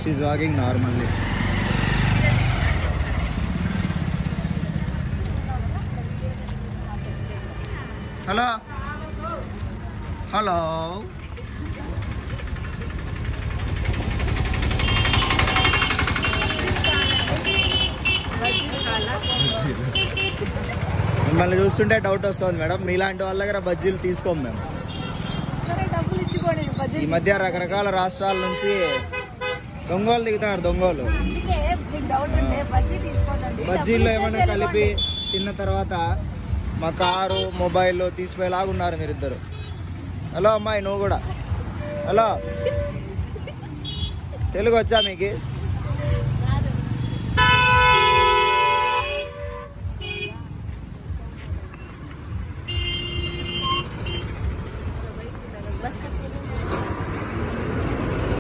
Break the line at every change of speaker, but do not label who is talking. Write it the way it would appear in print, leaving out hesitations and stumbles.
She walking normally. Hello hello మిమ్మల్ని చూస్తుంటే doubt వస్తుంది మేడం, మీలాంటి వాళ్ళ దగ్గర బజ్జీలు తీసుకోం మేము. ఈ మధ్య రకరకాల రాష్ట్రాల నుంచి దొంగలు దిగుతున్నారు. దొంగలు బజ్జీల్లో ఏమైనా కలిపి తిన్న తర్వాత మా కారు మొబైల్ తీసిపోయేలాగా ఉన్నారు మీరిద్దరు. హలో అమ్మాయి, నువ్వు కూడా హలో. తెలుగు వచ్చా మీకు?